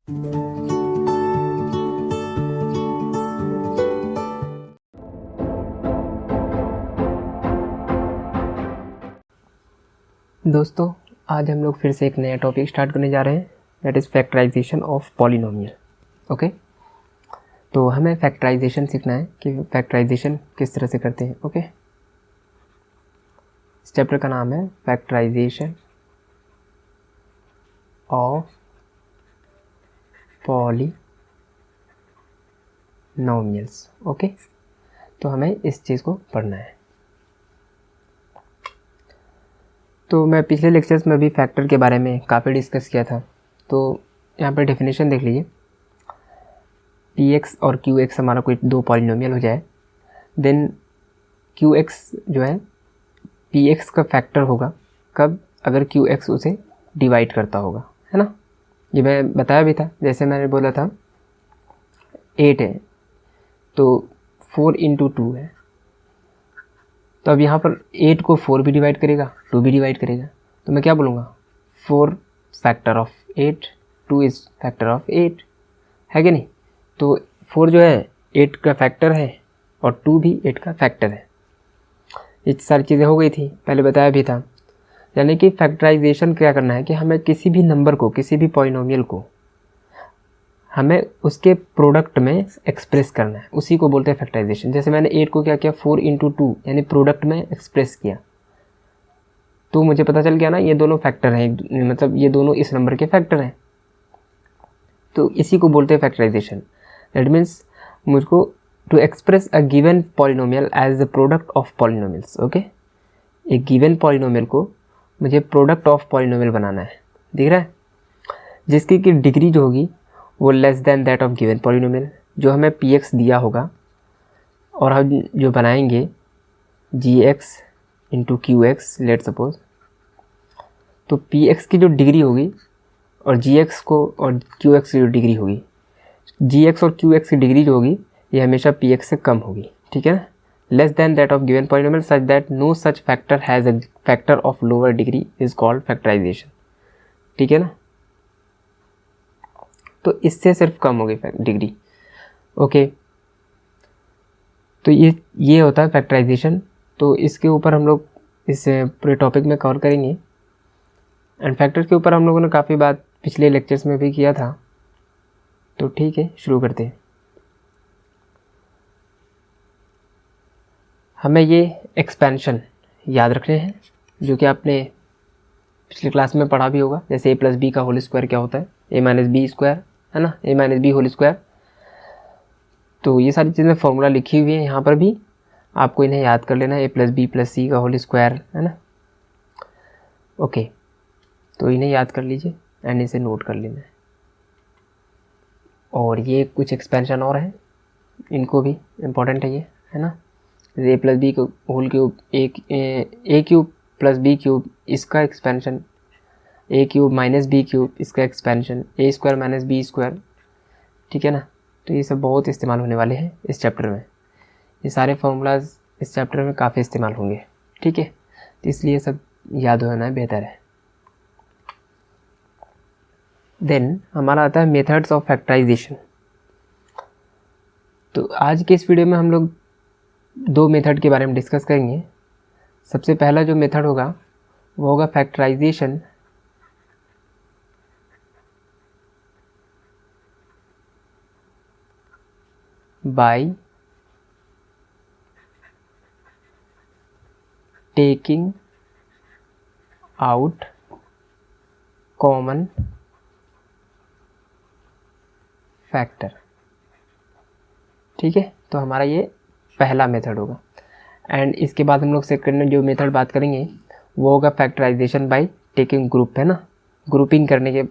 दोस्तों, आज हम लोग फिर से एक नया टॉपिक स्टार्ट करने जा रहे हैं, that is factorization of polynomial. Okay, तो हमें फैक्टराइजेशन सीखना है कि फैक्टराइजेशन किस तरह से करते हैं। ओके, इस चैप्टर का नाम है फैक्टराइजेशन ऑफ पॉलिनोमियल्स। ओके, तो हमें इस चीज़ को पढ़ना है। तो मैं पिछले लेक्चर्स में भी फैक्टर के बारे में काफ़ी डिस्कस किया था। तो यहाँ पर डेफिनेशन देख लीजिए, px और qx हमारा कोई दो पॉलिनोमियल हो जाए, देन qx जो है px का फैक्टर होगा कब, अगर qx उसे डिवाइड करता होगा, है ना। ये मैं बताया भी था, जैसे मैंने बोला था 8 है तो 4 इंटू 2 है, तो अब यहाँ पर 8 को 4 भी डिवाइड करेगा, 2 भी डिवाइड करेगा, तो मैं क्या बोलूँगा, 4 factor of 8, 2 is factor of 8, है कि नहीं। तो 4 जो है 8 का फैक्टर है और 2 भी 8 का फैक्टर है। ये सारी चीज़ें हो गई थी, पहले बताया भी था। यानी कि फैक्टराइजेशन क्या करना है कि हमें किसी भी नंबर को, किसी भी पॉलिनोमियल को हमें उसके प्रोडक्ट में एक्सप्रेस करना है, उसी को बोलते हैं फैक्टराइजेशन। जैसे मैंने 8 को क्या किया, 4 इंटू 2 यानी प्रोडक्ट में एक्सप्रेस किया, तो मुझे पता चल गया ना ये दोनों फैक्टर हैं, मतलब ये दोनों इस नंबर के फैक्टर हैं, तो इसी को बोलते हैं फैक्टराइजेशन। दैट मीन्स मुझको to express a given polynomial as the product of polynomials. Okay, एक गिवन पॉलिनोमियल को मुझे प्रोडक्ट ऑफ पॉलिनोमियल बनाना है, दिख रहा है, जिसकी की डिग्री जो होगी वो less than that of given polynomial, जो हमें px दिया होगा, और हम जो बनाएंगे gx into qx let suppose, तो px की जो डिग्री होगी और gx को और qx की जो डिग्री होगी, gx और qx की डिग्री जो होगी ये हमेशा px से कम होगी, ठीक है ना। Less than that of given polynomial such that no such factor has a factor of lower degree is called factorization, ठीक है ना। तो इससे सिर्फ कम होगी डिग्री। ओके, तो ये होता है फैक्टराइजेशन। तो इसके ऊपर हम लोग इस पूरे टॉपिक में कवर करेंगे, एंड फैक्टर के ऊपर हम लोगों ने काफ़ी बात पिछले लेक्चर्स में भी किया था। तो ठीक है, शुरू करते हैं। हमें ये एक्सपेंशन याद रखने हैं, जो कि आपने पिछले क्लास में पढ़ा भी होगा। जैसे ए प्लस बी का होल स्क्वायर क्या होता है, ए माइनस बी स्क्वायर, है ना, ए माइनस बी होल स्क्वायर। तो ये सारी चीज़ें फॉर्मूला लिखी हुई है यहाँ पर भी, आपको इन्हें याद कर लेना है, ए प्लस बी प्लस सी का होल स्क्वायर, है ना। ओके, तो इन्हें याद कर लीजिए एंड इसे नोट कर लेना है। और ये कुछ एक्सपेंशन और है, इनको भी इम्पोर्टेंट है ये, है ना। ए प्लस बी को होल क्यूब, ए क्यूब प्लस बी क्यूब, इसका एक्सपेंशन, ए क्यूब माइनस बी क्यूब, इसका एक्सपेंशन, ए स्क्वायर माइनस बी स्क्वायर, ठीक है ना। तो ये सब बहुत इस्तेमाल होने वाले हैं इस चैप्टर में, ये सारे फार्मूलाज इस चैप्टर में काफ़ी इस्तेमाल होंगे, ठीक है। तो इसलिए सब याद होना बेहतर है। देन हमारा आता है मेथड्स ऑफ फैक्टराइजेशन। तो आज के इस वीडियो में हम लोग दो मेथड के बारे में डिस्कस करेंगे। सबसे पहला जो मेथड होगा वो होगा factorization by taking out common factor, ठीक है। तो हमारा ये पहला मेथड होगा। एंड इसके बाद हम लोग सेकंड जो मेथड बात करेंगे वो होगा फैक्टराइजेशन बाय टेकिंग ग्रुप, है ना। ग्रुपिंग करने के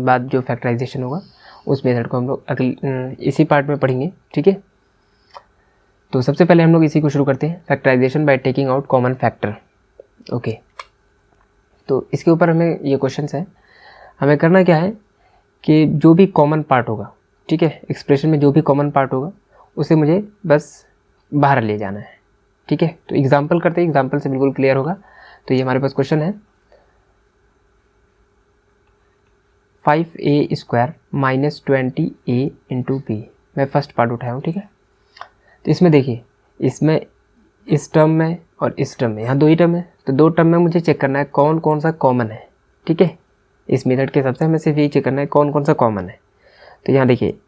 बाद जो फैक्टराइजेशन होगा उस मेथड को हम लोग अगले इसी पार्ट में पढ़ेंगे, ठीक है। तो सबसे पहले हम लोग इसी को शुरू करते हैं, factorization by taking out common factor. Okay, तो इसके ऊपर हमें ये क्वेश्चन है, हमें करना क्या है कि जो भी कॉमन पार्ट होगा, ठीक है, एक्सप्रेशन में जो भी कॉमन पार्ट होगा उसे मुझे बस बाहर ले जाना है, ठीक है। तो एग्जाम्पल करते हैं, एग्जाम्पल से बिल्कुल क्लियर होगा। तो ये हमारे पास क्वेश्चन है, 5a² माइनस 20a इंटू बी। मैं फर्स्ट पार्ट उठाया हूँ, ठीक है। तो इसमें देखिए, इसमें इस टर्म में और इस टर्म में, यहाँ दो ही टर्म है, तो दो टर्म में मुझे चेक करना है कौन कौन सा कॉमन है, ठीक है। इस मेथड के हिसाब से हमें सिर्फ यही चेक करना है कौन कौन सा कॉमन है। तो यहाँ देखिए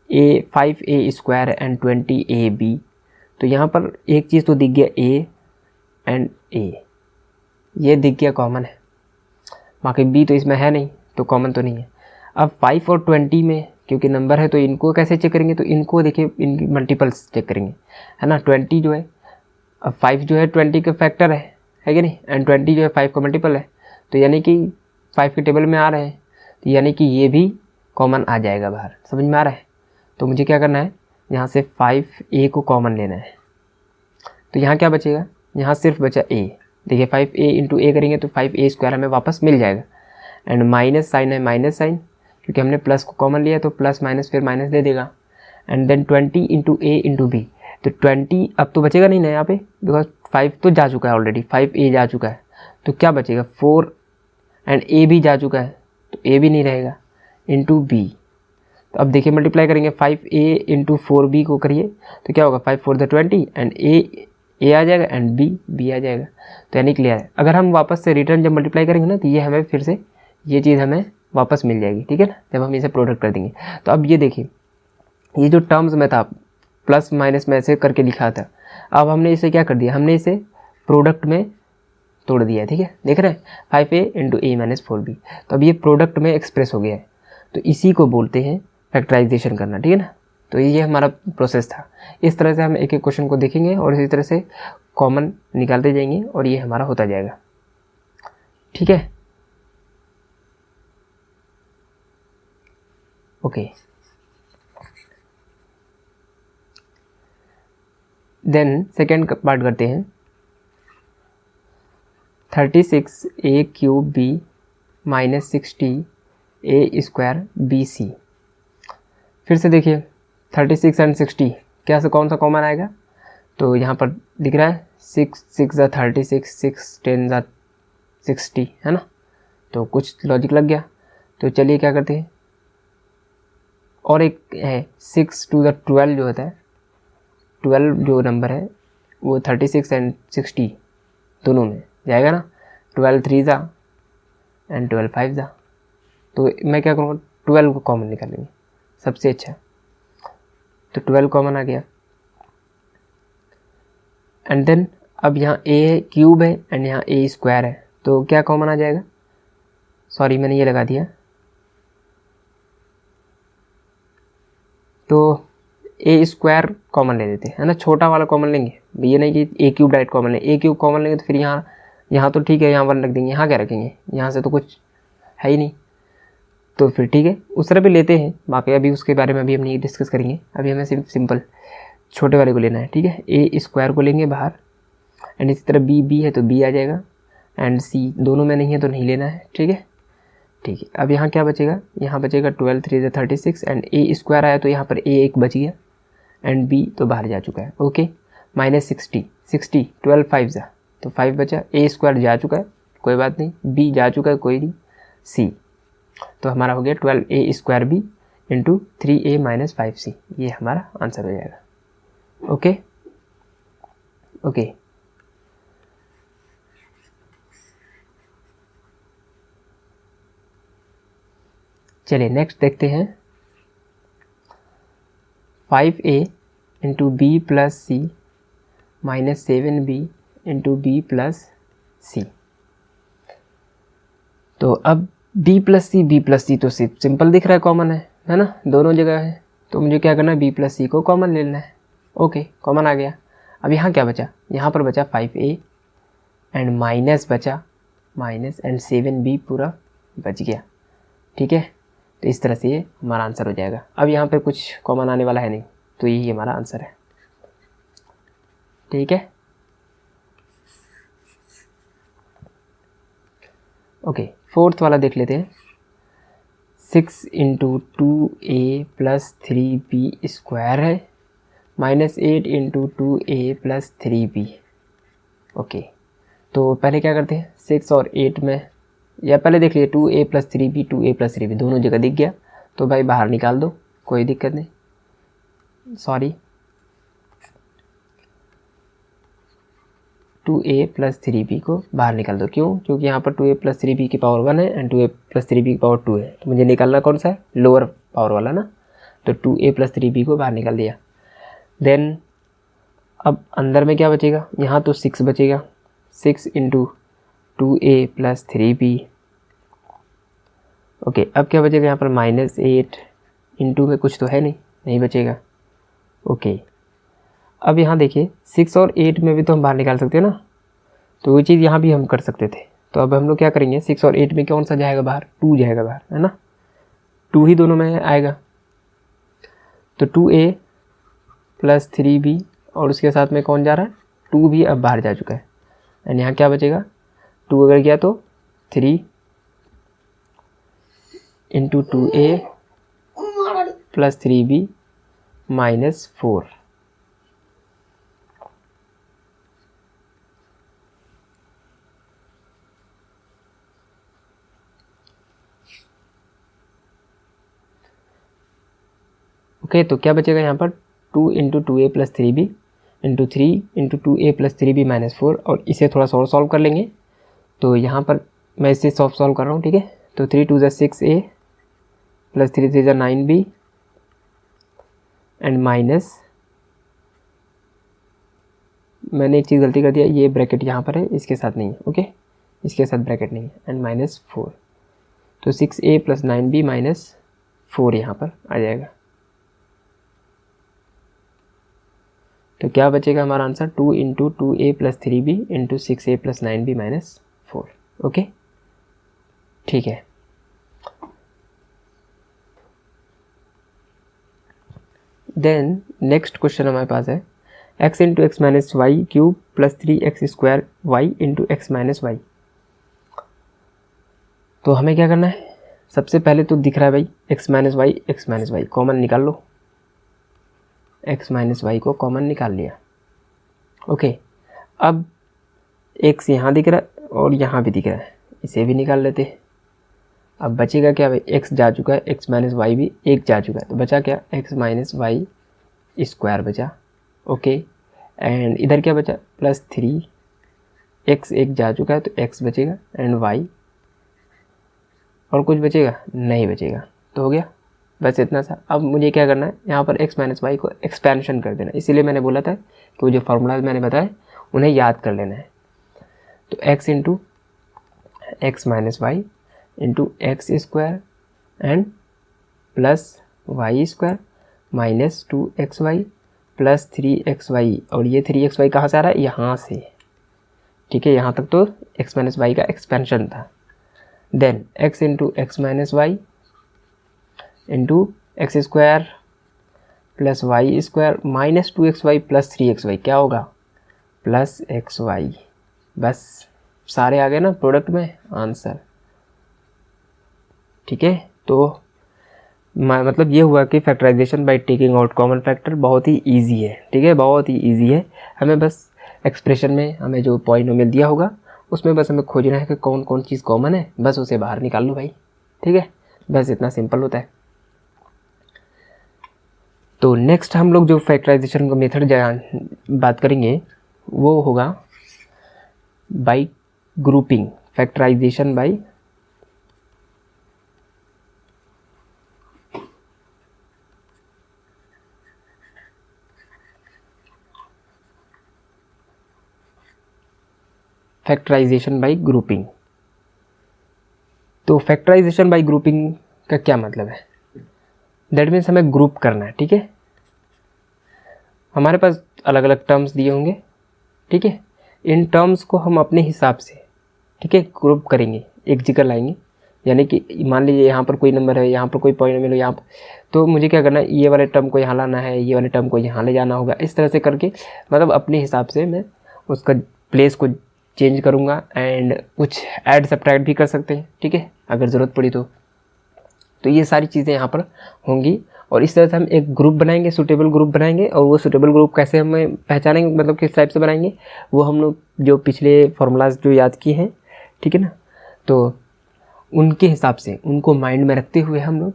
a5a² एंड 20ab, तो यहाँ पर एक चीज़ तो दिख गया a एंड a, ये दिख गया कॉमन है, बाकी b तो इसमें है नहीं तो कॉमन तो नहीं है। अब 5 और 20 में क्योंकि नंबर है तो इनको कैसे चेक करेंगे, तो इनको देखिए इनकी मल्टीपल्स चेक करेंगे, है ना। 20 जो है, अब 5 जो है 20 का फैक्टर है कि नहीं, एंड 20 जो है 5 का मल्टीपल है, तो यानी कि 5 के टेबल में आ रहे हैं, तो यानी कि ये भी कॉमन आ जाएगा बाहर। समझ में आ रहा है। तो मुझे क्या करना है, यहाँ से 5a को कॉमन लेना है। तो यहाँ क्या बचेगा, यहाँ सिर्फ बचा a। देखिए 5a इंटू a करेंगे तो 5a² हमें वापस मिल जाएगा, एंड माइनस साइन है, माइनस साइन क्योंकि हमने प्लस को कॉमन लिया तो प्लस माइनस फिर माइनस दे देगा, and then 20 into a into b। तो 20 अब तो बचेगा नहीं ना यहाँ पे, बिकॉज 5 तो जा चुका है ऑलरेडी, 5a जा चुका है, तो क्या बचेगा 4, एंड a भी जा चुका है तो a भी नहीं रहेगा, इंटू b। तो अब देखिए मल्टीप्लाई करेंगे 5a इंटू 4b को करिए तो क्या होगा, 5 4 द 20 एंड a आ जाएगा एंड b आ जाएगा। तो यानी क्लियर है। अगर हम वापस से रिटर्न जब मल्टीप्लाई करेंगे ना तो ये हमें फिर से ये चीज़ हमें वापस मिल जाएगी, ठीक है ना, जब हम इसे प्रोडक्ट कर देंगे। तो अब ये देखिए, ये जो टर्म्स में था प्लस माइनस में ऐसे करके लिखा था, अब हमने इसे क्या कर दिया, हमने इसे प्रोडक्ट में तोड़ दिया, ठीक है। देख रहे हैं 5a into a minus 4b, तो अब ये प्रोडक्ट में एक्सप्रेस हो गया है। तो इसी को बोलते हैं फैक्टराइजेशन करना, ठीक है ना। तो ये हमारा प्रोसेस था। इस तरह से हम एक एक क्वेश्चन को देखेंगे और इसी तरह से कॉमन निकालते जाएंगे और ये हमारा होता जाएगा, ठीक है। ओके, देन सेकेंड पार्ट करते हैं। 36a³ b minus 60a² bc। फिर से देखिए 36 एंड 60 क्या से कौन सा कॉमन आएगा, तो यहाँ पर दिख रहा है 6 6 ज़ा 36, 6 10 ज़ा 60, है ना। तो कुछ लॉजिक लग गया। तो चलिए क्या करते हैं, और एक है 6 2 ज़ा 12 जो होता है, 12 जो नंबर है वो 36 एंड 60 दोनों में जाएगा ना। 12 3 ज़ा एंड 12 5 ज़ा। तो मैं क्या करूँगा, 12 को कॉमन निकालेंगे सबसे अच्छा। तो 12 कॉमन आ गया, एंड देन अब यहाँ a³ है एंड यहाँ a² है, तो क्या कॉमन आ जाएगा, सॉरी मैंने ये लगा दिया, तो a² कॉमन ले लेते हैं, है ना। छोटा वाला कॉमन लेंगे, ये नहीं कि a³ डायरेक्ट कॉमन लें। a³ कॉमन लेंगे तो फिर यहाँ तो ठीक है, यहाँ 1 रख देंगे, यहाँ क्या रखेंगे, यहाँ से तो कुछ है ही नहीं, तो फिर ठीक है उस तरह भी लेते हैं। बाकी अभी उसके बारे में अभी हम नहीं डिस्कस करेंगे, अभी हमें सिर्फ सिंपल छोटे वाले को लेना है, ठीक है। a² को लेंगे बाहर, एंड इसी तरह b है तो b आ जाएगा, एंड c दोनों में नहीं है तो नहीं लेना है, ठीक है। ठीक है, अब यहाँ क्या बचेगा, यहाँ बचेगा 12 3 ज़ा 36 एंड a² आया तो यहाँ पर a एक बच गया एंड b तो बाहर जा चुका है, ओके। माइनस 60 12 5 ज़ा, तो 5 बचा, a² जा चुका है कोई बात नहीं, b जा चुका है कोई नहीं, c तो हमारा हो गया 12a² b into 3a minus 5c। ये हमारा आंसर हो जाएगा, ओके ओके। चलिए नेक्स्ट देखते हैं। 5a into b plus c minus 7b into b plus c। तो अब b प्लस सी तो सिर्फ सिंपल दिख रहा है, कॉमन है ना, दोनों जगह है। तो मुझे क्या करना है, b प्लस सी को कॉमन ले लेना है, ओके कॉमन आ गया। अब यहाँ क्या बचा, यहाँ पर बचा 5a एंड माइनस बचा माइनस एंड 7b पूरा बच गया, ठीक है। तो इस तरह से ये हमारा आंसर हो जाएगा। अब यहाँ पर कुछ कॉमन आने वाला है नहीं, तो यही हमारा आंसर है, ठीक है ओके। फोर्थ वाला देख लेते हैं। 6 इंटू 2a प्लस 3b² है minus 8 into 2a plus 3b, okay. तो पहले क्या करते हैं, 6 और 8 में या पहले देख लिए 2a + 3b 2a + 3b दोनों जगह दिख गया तो भाई बाहर निकाल दो, कोई दिक्कत नहीं। सॉरी 2a + 3b को बाहर निकाल दो, क्यों? क्योंकि यहाँ पर 2a + 3b की पावर 1 है एंड 2a + 3b की पावर 2 है, तो मुझे निकालना कौन सा है? लोअर पावर वाला ना, तो 2a + 3b को बाहर निकाल दिया। देन अब अंदर में क्या बचेगा? यहाँ तो 6 बचेगा, 6 × 2a + 3b। ओके, अब क्या बचेगा यहाँ पर? -8 इंटू में कुछ तो है नहीं बचेगा। ओके, अब यहाँ देखिए 6 और 8 में भी तो हम बाहर निकाल सकते हैं ना, तो वो चीज़ यहाँ भी हम कर सकते थे। तो अब हम लोग क्या करेंगे, 6 और 8 में कौन सा जाएगा बाहर? 2 जाएगा बाहर, है ना, 2 ही दोनों में आएगा। तो 2a + 3b और उसके साथ में कौन जा रहा है? 2 भी अब बाहर जा चुका है एंड यहाँ क्या बचेगा? 2 अगर गया तो 3 × 2a + 3b -4। ओके, तो क्या बचेगा यहाँ पर? 2 × 2a + 3b × 3 × 2a + 3b -4। और इसे थोड़ा सा और सॉल्व कर लेंगे। तो यहाँ पर मैं इसे सॉल्व कर रहा हूँ, ठीक है। तो 3 × 2 = 6a + 3 × 3 = 9b एंड माइनस, मैंने एक चीज़ गलती कर दिया, ये ब्रैकेट यहाँ पर है, इसके साथ नहीं है। ओके, इसके साथ ब्रैकेट नहीं है एंड -4। तो 6a + 9b -4 यहाँ पर आ जाएगा। तो क्या बचेगा हमारा answer? 2 × 2a + 3b × 6a + 9b -4। Okay, ठीक है। देन नेक्स्ट क्वेश्चन हमारे पास है x × x - y³ + 3x² y × x - y। तो हमें क्या करना है? सबसे पहले तो दिख रहा है भाई x - y कॉमन निकाल लो। x - y को कॉमन निकाल लिया। ओके, अब x यहाँ दिख रहा है और यहाँ भी दिख रहा है, इसे भी निकाल लेते हैं। अब बचेगा क्या भाई? x जा चुका है, x - y भी एक जा चुका है, तो बचा क्या? x - y² बचा। ओके, एंड इधर क्या बचा? +3, x एक जा चुका है तो x बचेगा एंड y, और कुछ बचेगा? नहीं बचेगा। तो हो गया, बस इतना सा। अब मुझे क्या करना है? यहाँ पर x - y को एक्सपेंशन कर देना। इसीलिए मैंने बोला था कि वो जो फार्मूलाज मैंने बताए उन्हें याद कर लेना है। तो x × x - y × x² and +y² -2xy + 3xy, और ये 3xy कहाँ से आ रहा है? यहाँ से, ठीक है। यहाँ तक तो x - y का एक्सपेंशन था। Then x × x - y × x² + y² -2xy + 3xy क्या होगा? +xy। बस सारे आ गए ना प्रोडक्ट में आंसर, ठीक है। तो मतलब ये हुआ कि factorization by taking out common factor बहुत ही इजी है, ठीक है, बहुत ही इजी है। हमें बस एक्सप्रेशन में हमें जो पॉलिनोमियल दिया होगा उसमें बस हमें खोजना है कि कौन कौन चीज़ कॉमन है, बस उसे बाहर निकाल लो भाई, ठीक है। बस इतना सिंपल होता है। तो नेक्स्ट हम लोग जो फैक्टराइजेशन का मेथड बात करेंगे वो होगा by grouping, factorization by grouping. तो फैक्टराइजेशन बाय ग्रुपिंग का क्या मतलब है? दैट मीन्स हमें ग्रुप करना है, ठीक है। हमारे पास अलग अलग टर्म्स दिए होंगे, ठीक है। इन टर्म्स को हम अपने हिसाब से, ठीक है, ग्रुप करेंगे, एक जगह लाएंगे। यानी कि मान लीजिए यहाँ पर कोई नंबर है, यहाँ पर कोई पॉइंट मिलो यहाँ पर, तो मुझे क्या करना है? ये वाले टर्म को यहाँ लाना है, ये वाले टर्म को यहाँ ले जाना होगा। इस तरह से करके मतलब अपने हिसाब से मैं उसका प्लेस को चेंज करूँगा एंड कुछ ऐड सब्ट्रैक्ट भी कर सकते हैं, ठीक है, अगर ज़रूरत पड़ी तो ये सारी चीज़ें यहाँ पर होंगी। और इस तरह से हम एक ग्रुप बनाएंगे, सूटेबल ग्रुप बनाएंगे। और वो सूटेबल ग्रुप कैसे हमें पहचानेंगे, मतलब किस टाइप से बनाएंगे, वो हम लोग जो पिछले फार्मूलाज जो याद किए हैं, ठीक है ना। तो उनके हिसाब से, उनको माइंड में रखते हुए हम लोग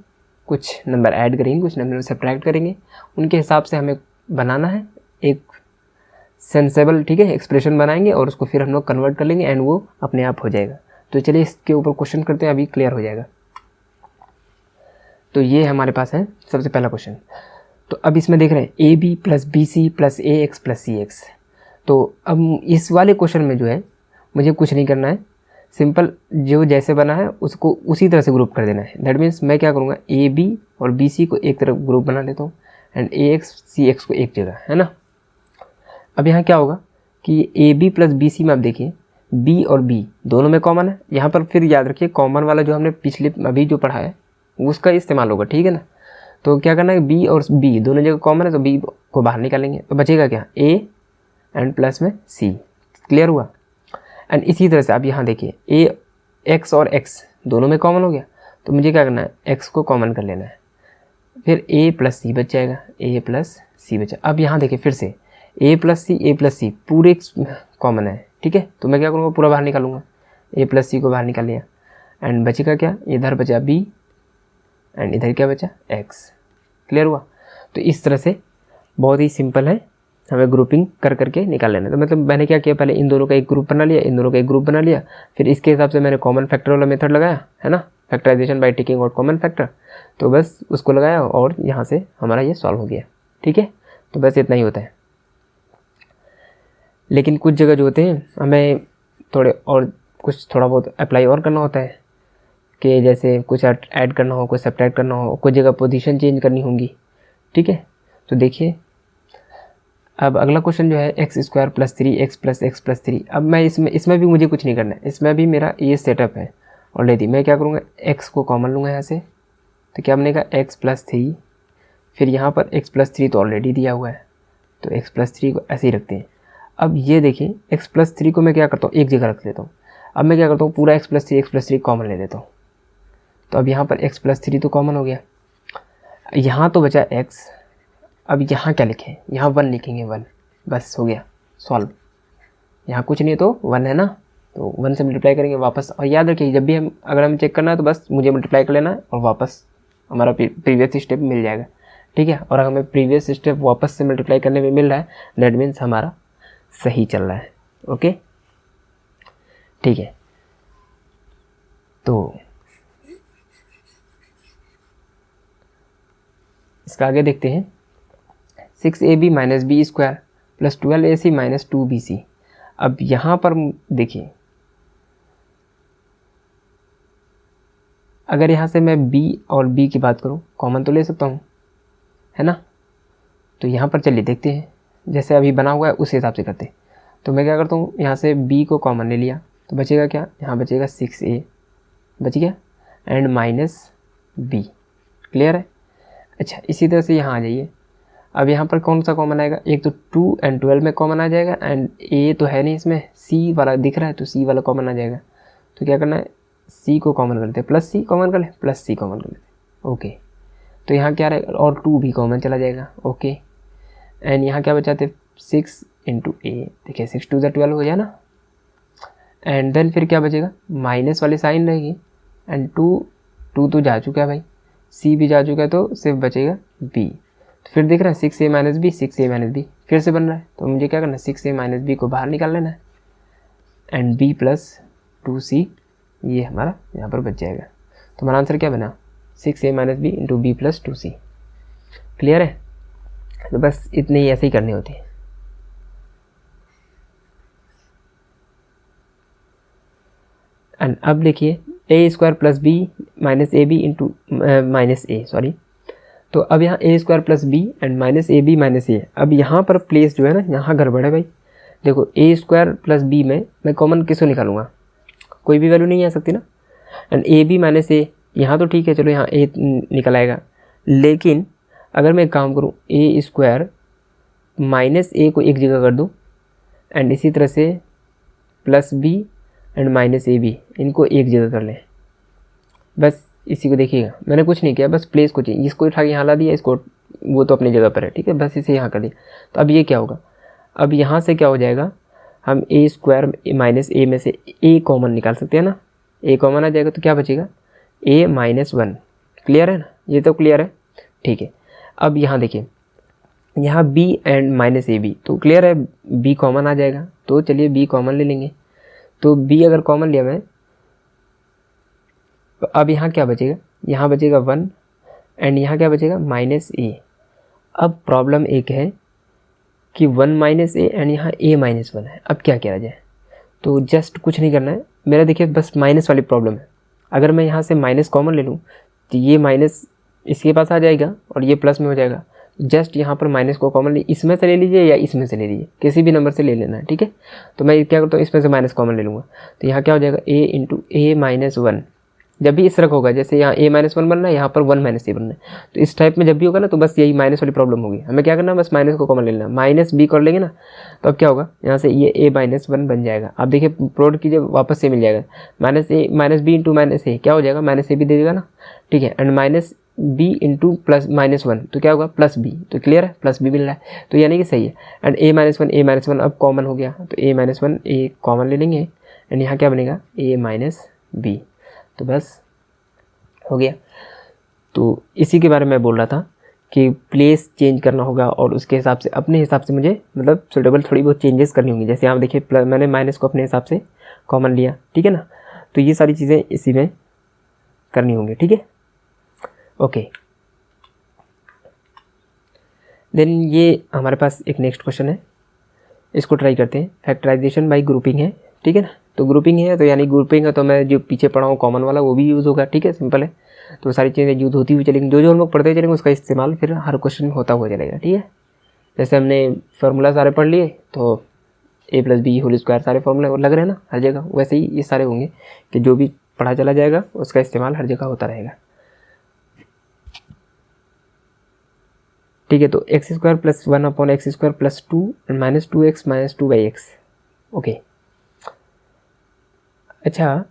कुछ नंबर ऐड करेंगे, कुछ नंबर सब्ट्रैक्ट करेंगे, उनके हिसाब से हमें बनाना है एक सेंसेबल, ठीक है, एक्सप्रेशन बनाएंगे और उसको फिर हम लोग कन्वर्ट कर लेंगे एंड वो अपने आप हो जाएगा। तो चलिए इसके ऊपर क्वेश्चन करते हैं, अभी क्लियर हो जाएगा। तो ये हमारे पास है सबसे पहला क्वेश्चन। तो अब इसमें देख रहे हैं A B plus B C plus A X plus C X. तो अब इस वाले क्वेश्चन में जो है मुझे कुछ नहीं करना है, सिंपल जो जैसे बना है उसको उसी तरह से ग्रुप कर देना है। दैट मीन्स मैं क्या करूँगा, ए बी और बी सी को एक तरफ ग्रुप बना लेता हूँ and A X C X को एक जगह, है ना। अब यहाँ क्या होगा कि A B plus B C में आप देखिए बी और बी दोनों में कॉमन है। यहाँ पर फिर याद रखिए कॉमन वाला जो हमने पिछले अभी जो पढ़ा है उसका इस्तेमाल होगा, ठीक है ना। तो क्या करना है, बी और बी दोनों जगह कॉमन है तो बी को बाहर निकालेंगे, तो बचेगा क्या, ए एंड प्लस में सी। क्लियर हुआ। एंड इसी तरह से आप यहाँ देखिए ए एक्स और एक्स दोनों में कॉमन हो गया, तो मुझे क्या करना है, एक्स को कॉमन कर लेना है, फिर ए प्लस सी बच जाएगा, ए प्लस सी बचा। अब यहाँ देखिए फिर से ए प्लस सी पूरे कॉमन है, ठीक है। तो मैं क्या करूँगा, पूरा बाहर निकालूंगा, ए प्लस सी को बाहर निकाल लिया एंड बचेगा क्या, इधर बचा बी एंड इधर क्या बचा, एक्स। क्लियर हुआ। तो इस तरह से बहुत ही सिंपल है, हमें ग्रुपिंग कर करके निकाल लेना। तो मतलब मैंने क्या किया, पहले इन दोनों का एक ग्रुप बना लिया, इन दोनों का एक ग्रुप बना लिया, फिर इसके हिसाब से मैंने कॉमन फैक्टर वाला मेथड लगाया, है ना, factorization by taking out common factor. तो बस उसको लगाया और यहाँ से हमारा ये सॉल्व हो गया, ठीक है। तो बस इतना ही होता है। लेकिन कुछ जगह जो होते हैं हमें थोड़ा बहुत अप्लाई और करना होता है, कि जैसे कुछ ऐड करना हो, कुछ सब्ट्रैक्ट करना हो, कुछ जगह पोजीशन चेंज करनी होंगी, ठीक है। तो देखिए अब अगला क्वेश्चन जो है x square plus 3x plus x plus 3। अब मैं इसमें भी मुझे कुछ नहीं करना है, इसमें भी मेरा ये सेटअप है ऑलरेडी। मैं क्या करूँगा, x को कॉमन लूँगा यहाँ से, तो क्या बनेगा x प्लस 3, फिर यहाँ पर x प्लस 3 तो ऑलरेडी दिया हुआ है, तो x प्लस 3 को ऐसे ही रखते हैं। अब ये देखिए x प्लस 3 को मैं क्या करता हूँ, एक जगह रख लेता हूँ। अब मैं क्या करता हूँ, पूरा x प्लस 3 कॉमन ले लेता हूँ। तो अब यहाँ पर x प्लस 3 तो कॉमन हो गया, यहाँ तो बचा x। अब यहाँ क्या लिखें, यहाँ 1 लिखेंगे, 1, बस हो गया सॉल्व। यहाँ कुछ नहीं तो 1 है ना, तो 1 से मल्टीप्लाई करेंगे वापस। और याद रखिए जब भी अगर हमें चेक करना है तो बस मुझे मल्टीप्लाई कर लेना है और वापस हमारा प्रीवियस स्टेप मिल जाएगा, ठीक है। और हमें प्रीवियस स्टेप वापस से मल्टीप्लाई करने में मिल रहा है, दैट मीन्स हमारा सही चल रहा है, ओके, ठीक है। तो इसका आगे देखते हैं, 6ab minus B square plus 12ac minus 2bc। अब यहाँ पर देखिए अगर यहाँ से मैं b और b की बात करूँ, कॉमन तो ले सकता हूँ, है ना। तो यहाँ पर चलिए देखते हैं, जैसे अभी बना हुआ है उस हिसाब से करते हैं। तो मैं क्या करता हूँ, यहाँ से b को कॉमन ले लिया, तो बचेगा क्या, यहाँ बचेगा 6a बच गया एंड माइनस b। क्लियर है। अच्छा इसी तरह से यहाँ आ जाइए। अब यहाँ पर कौन सा कॉमन आएगा, एक तो 2 एंड 12 में कॉमन आ जाएगा एंड a तो है नहीं इसमें, c वाला दिख रहा है तो c वाला कॉमन आ जाएगा। तो क्या करना है, c को कॉमन कर लेते हैं, प्लस c कॉमन कर ले, प्लस c कॉमन कर लेते हैं, ओके। तो यहाँ क्या रहेगा, और 2 भी कॉमन चला जाएगा, ओके। एंड यहाँ क्या बचाते, 6 इंटू a, देखिए 6 2 12 हो जाए ना। एंड देन फिर क्या बचेगा, माइनस वाली साइन रहेगी एंड 2 तो जा चुका है भाई, c भी जा चुका है, तो सिर्फ बचेगा b। तो फिर देख रहे हैं 6a minus B, 6a minus B फिर से बन रहा है, तो मुझे क्या करना है, 6a माइनस बी को बाहर निकाल लेना है एंड b प्लस 2c ये हमारा यहाँ पर बच जाएगा। तो हमारा आंसर क्या बना, 6a minus B into B plus 2c। Clear है। तो बस इतने ही ऐसे ही करने होते हैं। एंड अब देखिए A square plus B minus A B into minus A, sorry. तो अब यहाँ A square plus B and minus A B minus A. अब यहाँ पर प्लेस जो है ना, यहाँ गड़बड़ है भाई। देखो ए स्क्वायर प्लस बी में मैं कॉमन किसको निकालूंगा, कोई भी वैल्यू नहीं आ सकती ना। एंड ए बी माइनस ए, यहाँ तो ठीक है, चलो यहाँ ए निकल आएगा। लेकिन अगर मैं एक काम करूँ, ए स्क्वायर माइनस ए को एक जगह कर दूँ एंड इसी तरह से plus B and minus A B इनको एक जगह कर लें, बस इसी को देखिएगा, मैंने कुछ नहीं किया, बस प्लेस को चाहिए, इसको उठा के यहाँ ला दिया, इसको वो तो अपनी जगह पर है, ठीक है, बस इसे यहाँ कर दिया। तो अब ये क्या होगा, अब यहाँ से क्या हो जाएगा, हम ए स्क्वायर माइनस ए में से ए कॉमन निकाल सकते हैं ना, ए कॉमन आ जाएगा तो क्या बचेगा, a माइनस 1। क्लियर है ना, ये तो क्लियर है, ठीक है। अब यहाँ देखिए, यहाँ b and minus A B, तो क्लियर है b कॉमन आ जाएगा, तो चलिए b कॉमन ले लेंगे। तो b अगर कॉमन लिया मैं, तो अब यहाँ क्या बचेगा, यहाँ बचेगा 1 एंड यहाँ क्या बचेगा माइनस ए। अब प्रॉब्लम एक है कि 1 माइनस ए एंड यहाँ a माइनस 1 है। अब क्या किया जाए, तो जस्ट कुछ नहीं करना है मेरा, देखिए बस माइनस वाली प्रॉब्लम है। अगर मैं यहाँ से माइनस कॉमन ले लूँ तो ये माइनस इसके पास आ जाएगा और ये प्लस में हो जाएगा। जस्ट यहाँ पर माइनस को कॉमन इसमें से ले लीजिए या इसमें से ले लीजिए, किसी भी नंबर से ले लेना है, ठीक है। तो मैं क्या करता हूँ, इसमें से माइनस कॉमन ले लूँगा, तो यहाँ क्या हो जाएगा a इंटू ए माइनस 1। जब भी इस तरह होगा, जैसे यहाँ a माइनस 1 बन रहा है, यहाँ पर 1 माइनस ए बन रहा है, तो इस टाइप में जब भी होगा ना, तो बस यही माइनस वाली प्रॉब्लम होगी। हमें क्या करना है, बस माइनस को कॉमन ले लेना, माइनस b कर लेंगे ना, तो अब क्या होगा, यहाँ से ये a माइनस 1 बन जाएगा। अब देखिए प्रोडक्ट कीजिए, वापस से मिल जाएगा माइनस ए माइनस बी इंटू माइनस ए, क्या हो जाएगा माइनस ए भी दे देगा ना, ठीक है। And minus b into plus minus 1, तो क्या होगा प्लस b, तो क्लियर है, प्लस b मिल रहा है, तो यानी कि सही है। एंड a माइनस 1 अब कॉमन हो गया, तो a माइनस 1 a कॉमन ले लेंगे एंड यहाँ क्या बनेगा a माइनस b, तो बस हो गया। तो इसी के बारे में मैं बोल रहा था कि प्लेस चेंज करना होगा और उसके हिसाब से, अपने हिसाब से मुझे मतलब सुटेबल थोड़ी बहुत चेंजेस करनी होंगी। जैसे यहाँ देखिए मैंने माइनस को अपने हिसाब से कॉमन लिया, ठीक है ना, तो ये सारी चीज़ें इसी में करनी होंगी, ठीक है, ओके। देन ये हमारे पास एक नेक्स्ट क्वेश्चन है, इसको ट्राई करते हैं। फैक्टराइजेशन बाय ग्रुपिंग है, ठीक है ना, तो ग्रुपिंग है तो यानी ग्रुपिंग है तो मैं जो पीछे पढ़ा हूँ कॉमन वाला वो भी यूज़ होगा, ठीक है, सिंपल है। तो सारी चीज़ें यूज़ होती हुई चलेंगी, जो हम लोग पढ़ते चलेंगे उसका इस्तेमाल फिर हर क्वेश्चन में होता हुआ चलेगा, ठीक है। जैसे हमने फार्मूला सारे पढ़ लिए, तो a plus B whole square सारे फार्मूले लग रहे हैं ना हर जगह, वैसे ही ये सारे होंगे कि जो भी पढ़ा चला जाएगा उसका इस्तेमाल हर जगह होता रहेगा, ठीक है। तो x square plus 1 upon X square plus 2 and minus 2x minus 2/x, okay. अच्छा,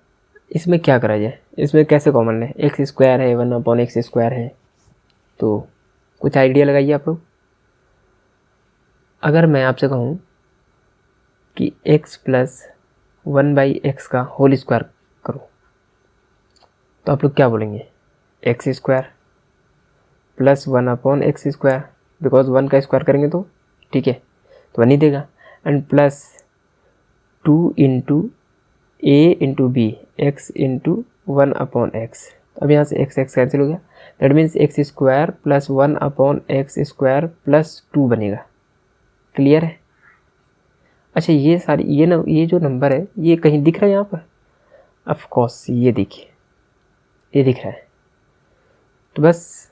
इसमें क्या करा जाए, इसमें कैसे कॉमन है, एक्स स्क्वायर है 1 अपॉन एक्स स्क्वायर है, तो कुछ आइडिया लगाइए आप लोग। अगर मैं आपसे कहूँ कि x प्लस 1/x का होल स्क्वायर करो, तो आप लोग क्या बोलेंगे, x square plus 1 upon X square, because 1 का स्क्वायर करेंगे तो ठीक है तो 1 ही देगा, and plus 2 into a into B X into 1 upon X. अब यहाँ से x कैंसिल हो गया, that means X square plus 1 upon X square plus 2 बनेगा, क्लियर है। अच्छा, ये सारी ये जो नंबर है ये कहीं दिख रहा है यहाँ पर, ऑफ कोर्स ये देखिए ये दिख रहा है, तो बस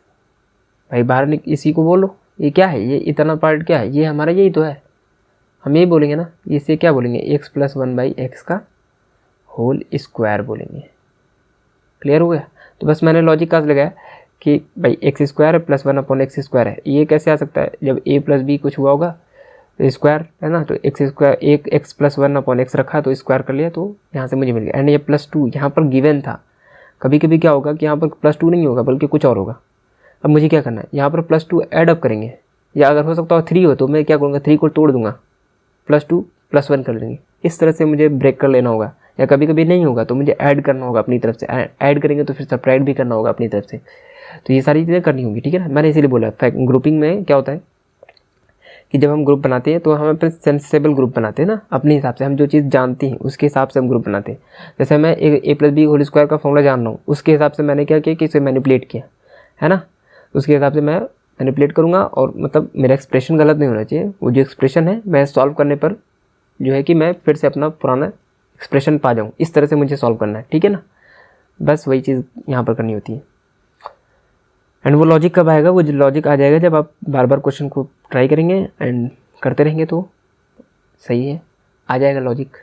भाई बाहर इसी को बोलो, ये क्या है, ये इतना पार्ट क्या है, ये हमारा यही तो है, हम यही बोलेंगे ना, इसे क्या बोलेंगे, x प्लस 1/x का होल स्क्वायर बोलेंगे, क्लियर हो गया। तो बस मैंने लॉजिक का लगाया कि भाई x square plus 1 upon X square है, ये कैसे आ सकता है, जब a प्लस बी कुछ हुआ होगा तो स्क्वायर है ना, तो एक्स स्क्वायर एक एक्स प्लस 1 अपॉन एक्स रखा तो स्क्वायर कर लिया, तो यहाँ से मुझे मिल गया। एंड ये प्लस 2 यहाँ पर गिवन था, कभी कभी क्या होगा कि यहाँ पर प्लस 2 नहीं होगा बल्कि कुछ और होगा। अब मुझे क्या करना है, यहाँ पर प्लस 2 ऐड अप करेंगे, या अगर हो सकता हो 3 हो तो मैं क्या करूँगा 3 को तोड़ दूंगा, प्लस 2 प्लस 1 कर देंगे, इस तरह से मुझे ब्रेक कर लेना होगा। या कभी कभी नहीं होगा तो मुझे ऐड करना होगा अपनी तरफ से, ऐड करेंगे तो फिर सब्ट्रैक्ट भी करना होगा अपनी तरफ से, तो ये सारी चीज़ें करनी होगी, ठीक है ना। मैंने इसीलिए बोला ग्रुपिंग में क्या होता है कि जब हम ग्रुप बनाते हैं तो हम अपने सेंसेबल ग्रुप बनाते हैं ना, अपने हिसाब से, हम जो चीज़ जानते हैं उसके हिसाब से हम ग्रुप बनाते हैं। जैसे मैं a plus B whole square का फॉर्मूला जान रहा हूँ, उसके हिसाब से मैंने क्या किया कि इसे मैनिपुलेट किया है ना, उसके हिसाब से मैं मैनिपुलेट करूँगा, और मतलब मेरा एक्सप्रेशन गलत नहीं होना चाहिए, वो जो एक्सप्रेशन है मैं सॉल्व करने पर जो है कि मैं फिर से अपना पुराना एक्सप्रेशन पा जाऊँ, इस तरह से मुझे सॉल्व करना है, ठीक है ना। बस वही चीज़ यहाँ पर करनी होती है। एंड वो लॉजिक कब आएगा, वो लॉजिक आ जाएगा जब आप बार बार क्वेश्चन को ट्राई करेंगे एंड करते रहेंगे, तो सही है, आ जाएगा लॉजिक।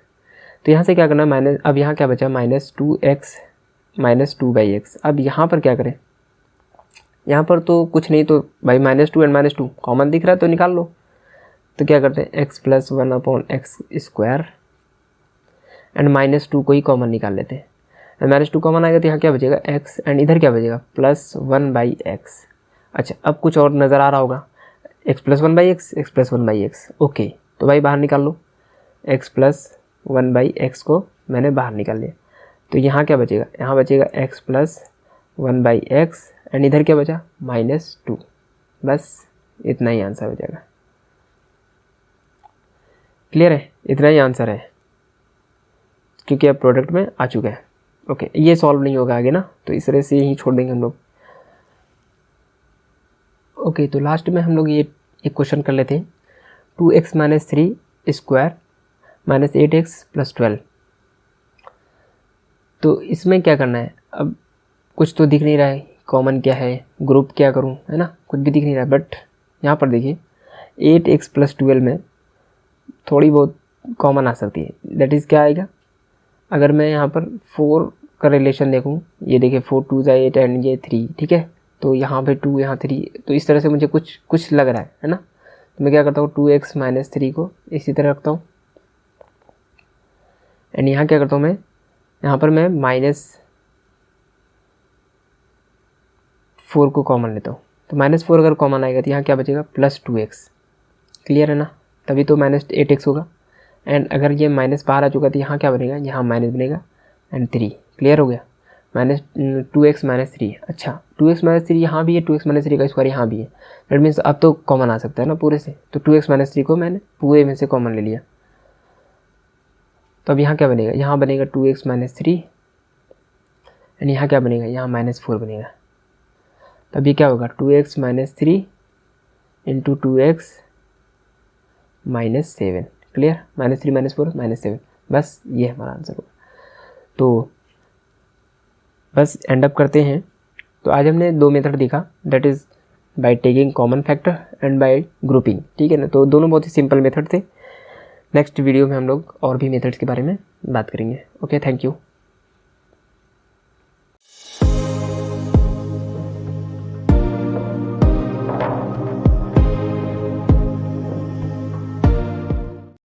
तो यहाँ से क्या करना है माइनस, अब यहाँ क्या बचा माइनस 2x माइनस 2/x। अब यहाँ पर क्या करें, यहाँ पर तो कुछ नहीं, तो भाई -2 एंड -2 कॉमन दिख रहा है तो निकाल लो। तो क्या करते हैं x plus 1 upon X square and -2 को ही कॉमन निकाल लेते हैं, एंड -2 कॉमन आएगा तो यहाँ क्या बचेगा x, एंड इधर क्या बचेगा प्लस 1/x। अच्छा, अब कुछ और नज़र आ रहा होगा, x plus 1/x, x plus 1/x, okay. तो भाई बाहर निकाल लो, x प्लस 1/x को मैंने बाहर निकाल लिया, तो यहाँ क्या बचेगा, यहाँ बचेगा x प्लस 1/x एंड इधर क्या बचा -2। बस इतना ही आंसर हो जाएगा। क्लियर है, इतना ही आंसर है क्योंकि अब प्रोडक्ट में आ चुका है। ओके, ये सॉल्व नहीं होगा आगे ना, तो इस तरह से ही छोड़ देंगे हम लोग। ओके, तो लास्ट में हम लोग ये एक क्वेश्चन कर लेते हैं। 2x - 3 square - 8x + 12। तो इसमें क्या करना है, अब कुछ तो दिख नहीं रहा है, कॉमन क्या है, ग्रुप क्या करूं, है ना, कुछ भी दिख नहीं रहा है। बट यहाँ पर देखिए 8x + 12 में थोड़ी बहुत कॉमन आ सकती है। दैट इज़ क्या आएगा, अगर मैं यहाँ पर 4 का रिलेशन देखूँ, ये देखिए 4 2 8 एंड ये 3, ठीक है, तो यहाँ पे 2 यहाँ 3, तो इस तरह से मुझे कुछ लग रहा है ना। तो मैं क्या करता हूँ 2x - 3 को इसी तरह रखता हूँ एंड यहाँ क्या करता हूँ मैं, यहाँ पर मैं -4 को कॉमन लेता हूँ। तो -4 अगर कॉमन आएगा तो यहाँ क्या बचेगा +2x। क्लियर है ना, तभी तो -8x होगा। एंड अगर ये माइनस बाहर आ चुका तो यहाँ क्या बनेगा, यहाँ माइनस बनेगा एंड 3। क्लियर हो गया, -2x - 3। अच्छा 2x - 3 यहाँ भी है, 2x - 3 का स्क्वायर यहाँ भी है। दैट मीन्स अब तो कॉमन आ सकता है ना पूरे से, तो 2x - 3 को मैंने पूरे में से कॉमन ले लिया। तो अब यहाँ क्या बनेगा, यहाँ बनेगा 2x - 3 एंड यहाँ क्या बनेगा, यहाँ -4 बनेगा। तब ये क्या होगा 2x - 3 इंटू 2x - 7। क्लियर, -3 - 4 -7, बस ये हमारा आंसर होगा। तो बस एंड अप करते हैं। तो आज हमने 2 मेथड देखा, that is by taking common factor and bye grouping, ठीक है ना। तो दोनों बहुत ही सिंपल मेथड थे। नेक्स्ट वीडियो में हम लोग और भी मेथड्स के बारे में बात करेंगे। Okay, thank you.